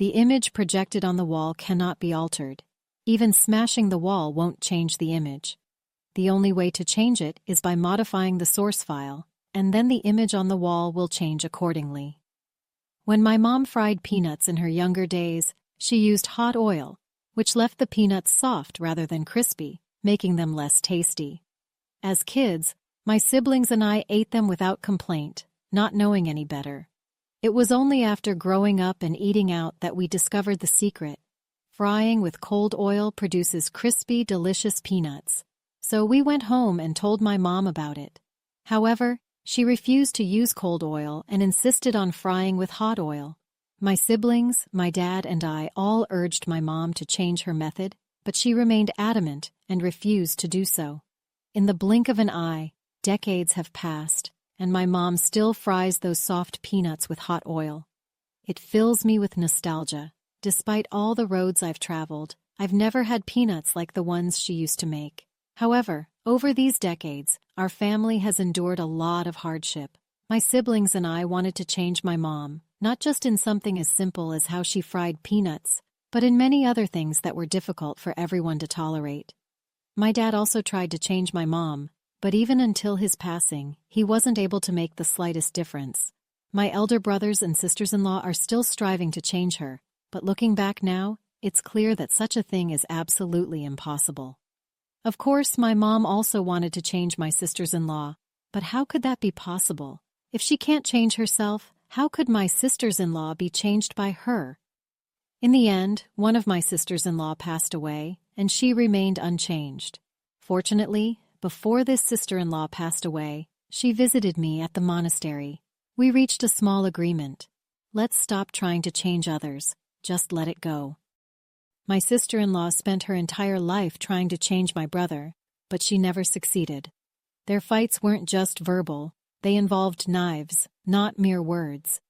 The image projected on the wall cannot be altered. Even smashing the wall won't change the image. The only way to change it is by modifying the source file, and then the image on the wall will change accordingly. When my mom fried peanuts in her younger days, she used hot oil, which left the peanuts soft rather than crispy, making them less tasty. As kids, my siblings and I ate them without complaint, not knowing any better. It was only after growing up and eating out that we discovered the secret. Frying with cold oil produces crispy, delicious peanuts. So we went home and told my mom about it. However, she refused to use cold oil and insisted on frying with hot oil. My siblings, my dad, and I all urged my mom to change her method, but she remained adamant and refused to do so. In the blink of an eye, decades have passed, and my mom still fries those soft peanuts with hot oil. It fills me with nostalgia. Despite all the roads I've traveled, I've never had peanuts like the ones she used to make. However, over these decades, our family has endured a lot of hardship. My siblings and I wanted to change my mom, not just in something as simple as how she fried peanuts, but in many other things that were difficult for everyone to tolerate. My dad also tried to change my mom, but even until his passing, he wasn't able to make the slightest difference. My elder brothers and sisters-in-law are still striving to change her, but looking back now, it's clear that such a thing is absolutely impossible. Of course, my mom also wanted to change my sisters-in-law, but how could that be possible? If she can't change herself, how could my sisters-in-law be changed by her? In the end, one of my sisters-in-law passed away, and she remained unchanged. Fortunately, before this sister-in-law passed away, she visited me at the monastery. We reached a small agreement. Let's stop trying to change others, just let it go. My sister-in-law spent her entire life trying to change my brother, but she never succeeded. Their fights weren't just verbal, they involved knives, not mere words.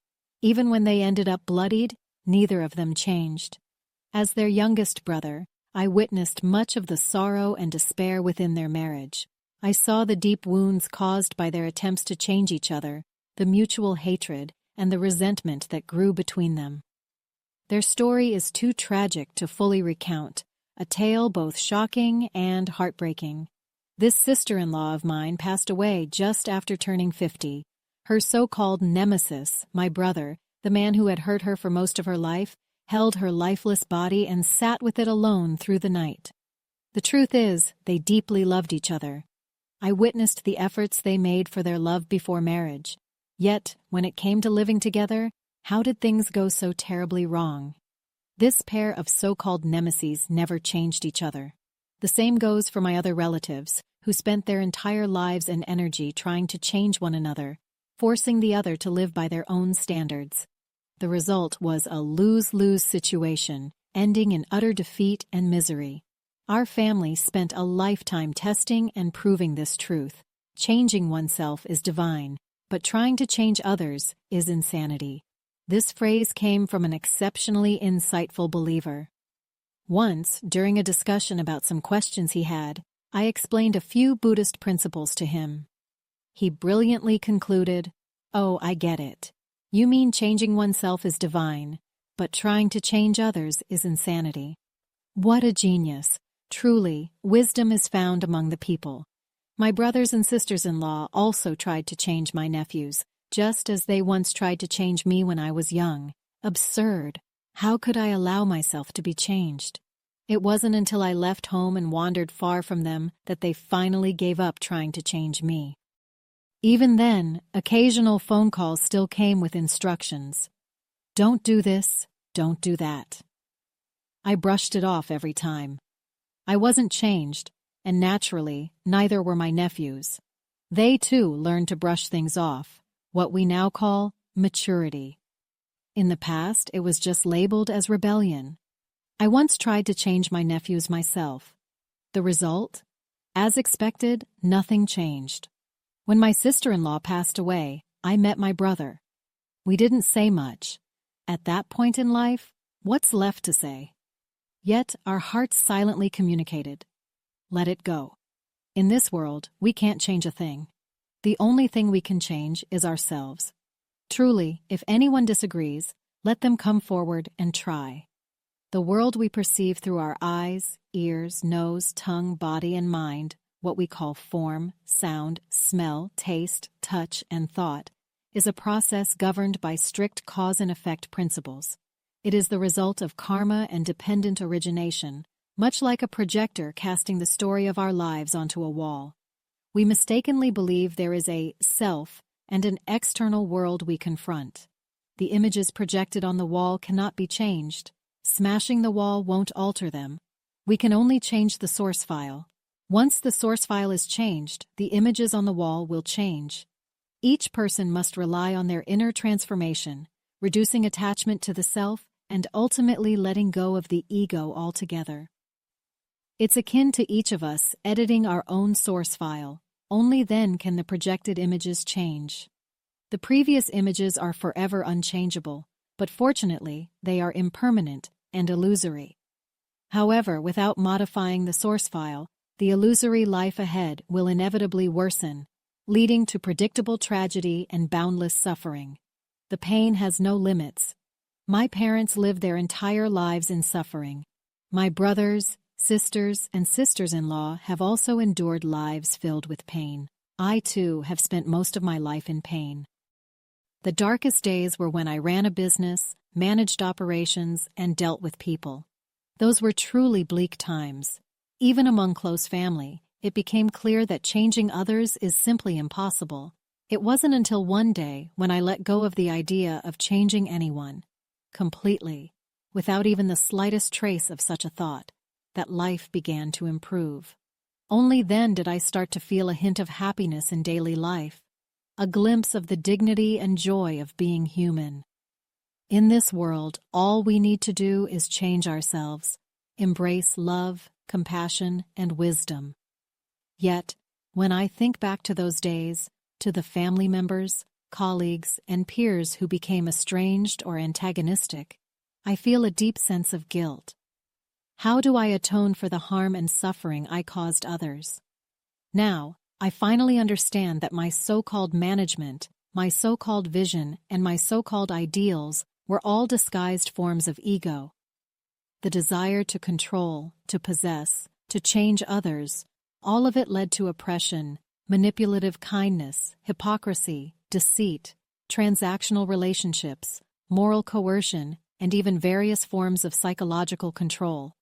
Even when they ended up bloodied, neither of them changed. As their youngest brother, I witnessed much of the sorrow and despair within their marriage. I saw the deep wounds caused by their attempts to change each other, the mutual hatred, and the resentment that grew between them. Their story is too tragic to fully recount, a tale both shocking and heartbreaking. This sister-in-law of mine passed away just after turning 50. Her so-called nemesis, my brother, the man who had hurt her for most of her life, held her lifeless body and sat with it alone through the night. The truth is, they deeply loved each other. I witnessed the efforts they made for their love before marriage. Yet, when it came to living together, how did things go so terribly wrong? This pair of so-called nemeses never changed each other. The same goes for my other relatives, who spent their entire lives and energy trying to change one another, forcing the other to live by their own standards. The result was a lose-lose situation, ending in utter defeat and misery. Our family spent a lifetime testing and proving this truth. Changing oneself is divine, but trying to change others is insanity. This phrase came from an exceptionally insightful believer. Once, during a discussion about some questions he had, I explained a few Buddhist principles to him. He brilliantly concluded, "Oh, I get it. You mean changing oneself is divine, but trying to change others is insanity." What a genius! Truly, wisdom is found among the people. My brothers and sisters-in-law also tried to change my nephews, just as they once tried to change me when I was young. Absurd! How could I allow myself to be changed? It wasn't until I left home and wandered far from them that they finally gave up trying to change me. Even then, occasional phone calls still came with instructions. Don't do this, don't do that. I brushed it off every time. I wasn't changed, and naturally, neither were my nephews. They too learned to brush things off, what we now call maturity. In the past, it was just labeled as rebellion. I once tried to change my nephews myself. The result? As expected, nothing changed. When my sister-in-law passed away, I met my brother. We didn't say much. At that point in life, what's left to say? Yet our hearts silently communicated. Let it go. In this world, we can't change a thing. The only thing we can change is ourselves. Truly, if anyone disagrees, Let them come forward and try. The world we perceive through our eyes, ears, nose, tongue, body, and mind, what we call form, sound, smell, taste, touch, and thought, is a process governed by strict cause and effect principles. It is the result of karma and dependent origination, much like a projector casting the story of our lives onto a wall. We mistakenly believe there is a self and an external world we confront. The images projected on the wall cannot be changed. Smashing the wall won't alter them. We can only change the source file. Once the source file is changed, the images on the wall will change. Each person must rely on their inner transformation, reducing attachment to the self and ultimately letting go of the ego altogether. It's akin to each of us editing our own source file. Only then can the projected images change. The previous images are forever unchangeable, but fortunately, they are impermanent and illusory. However, without modifying the source file, the illusory life ahead will inevitably worsen, leading to predictable tragedy and boundless suffering. The pain has no limits. My parents lived their entire lives in suffering. My brothers, sisters, and sisters-in-law have also endured lives filled with pain. I, too, have spent most of my life in pain. The darkest days were when I ran a business, managed operations, and dealt with people. Those were truly bleak times. Even among close family, it became clear that changing others is simply impossible. It wasn't until one day when I let go of the idea of changing anyone, completely, without even the slightest trace of such a thought, that life began to improve. Only then did I start to feel a hint of happiness in daily life, a glimpse of the dignity and joy of being human. In this world, all we need to do is change ourselves, embrace love, compassion, and wisdom. Yet, when I think back to those days, to the family members, colleagues, and peers who became estranged or antagonistic, I feel a deep sense of guilt. How do I atone for the harm and suffering I caused others? Now, I finally understand that my so-called management, my so-called vision, and my so-called ideals were all disguised forms of ego. The desire to control, to possess, to change others, all of it led to oppression, manipulative kindness, hypocrisy, deceit, transactional relationships, moral coercion, and even various forms of psychological control.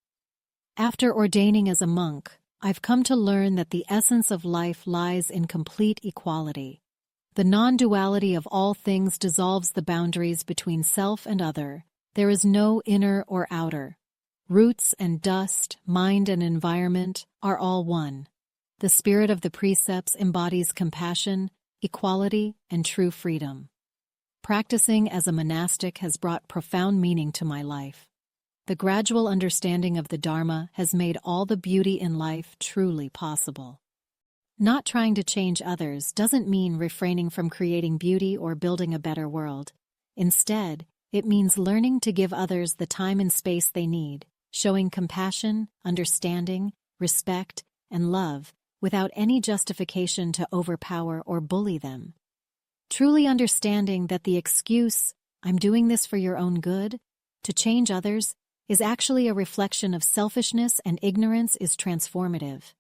After ordaining as a monk, I've come to learn that the essence of life lies in complete equality. The non-duality of all things dissolves the boundaries between self and other. There is no inner or outer. Roots and dust, mind and environment are all one. The spirit of the precepts embodies compassion, equality, and true freedom. Practicing as a monastic has brought profound meaning to my life. The gradual understanding of the Dharma has made all the beauty in life truly possible. Not trying to change others doesn't mean refraining from creating beauty or building a better world. Instead, it means learning to give others the time and space they need, showing compassion, understanding, respect, and love without any justification to overpower or bully them. Truly understanding that the excuse, "I'm doing this for your own good," to change others, is actually a reflection of selfishness and ignorance is transformative.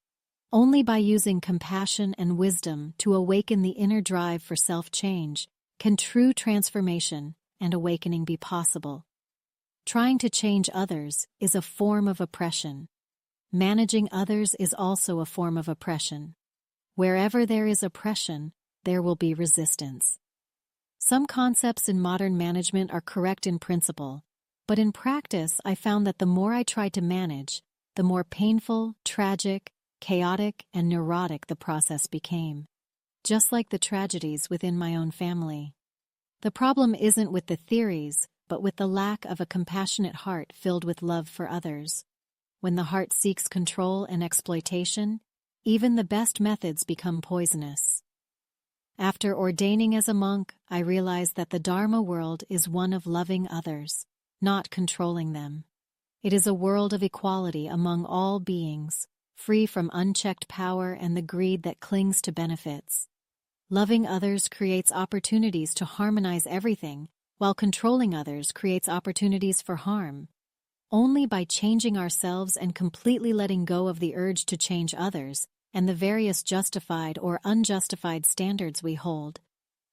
Only by using compassion and wisdom to awaken the inner drive for self-change can true transformation and awakening be possible. Trying to change others is a form of oppression. Managing others is also a form of oppression. Wherever there is oppression, there will be resistance. Some concepts in modern management are correct in principle, but in practice I found that the more I tried to manage, the more painful, tragic, chaotic, and neurotic the process became. Just like the tragedies within my own family. The problem isn't with the theories, but with the lack of a compassionate heart filled with love for others. When the heart seeks control and exploitation, even the best methods become poisonous. After ordaining as a monk, I realized that the Dharma world is one of loving others, not controlling them. It is a world of equality among all beings, free from unchecked power and the greed that clings to benefits. Loving others creates opportunities to harmonize everything, while controlling others creates opportunities for harm. Only by changing ourselves and completely letting go of the urge to change others, and the various justified or unjustified standards we hold,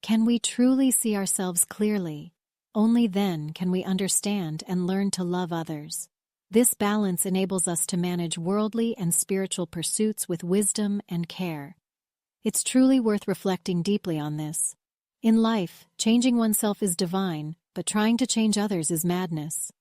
can we truly see ourselves clearly. Only then can we understand and learn to love others. This balance enables us to manage worldly and spiritual pursuits with wisdom and care. It's truly worth reflecting deeply on this. In life, changing oneself is divine, but trying to change others is madness.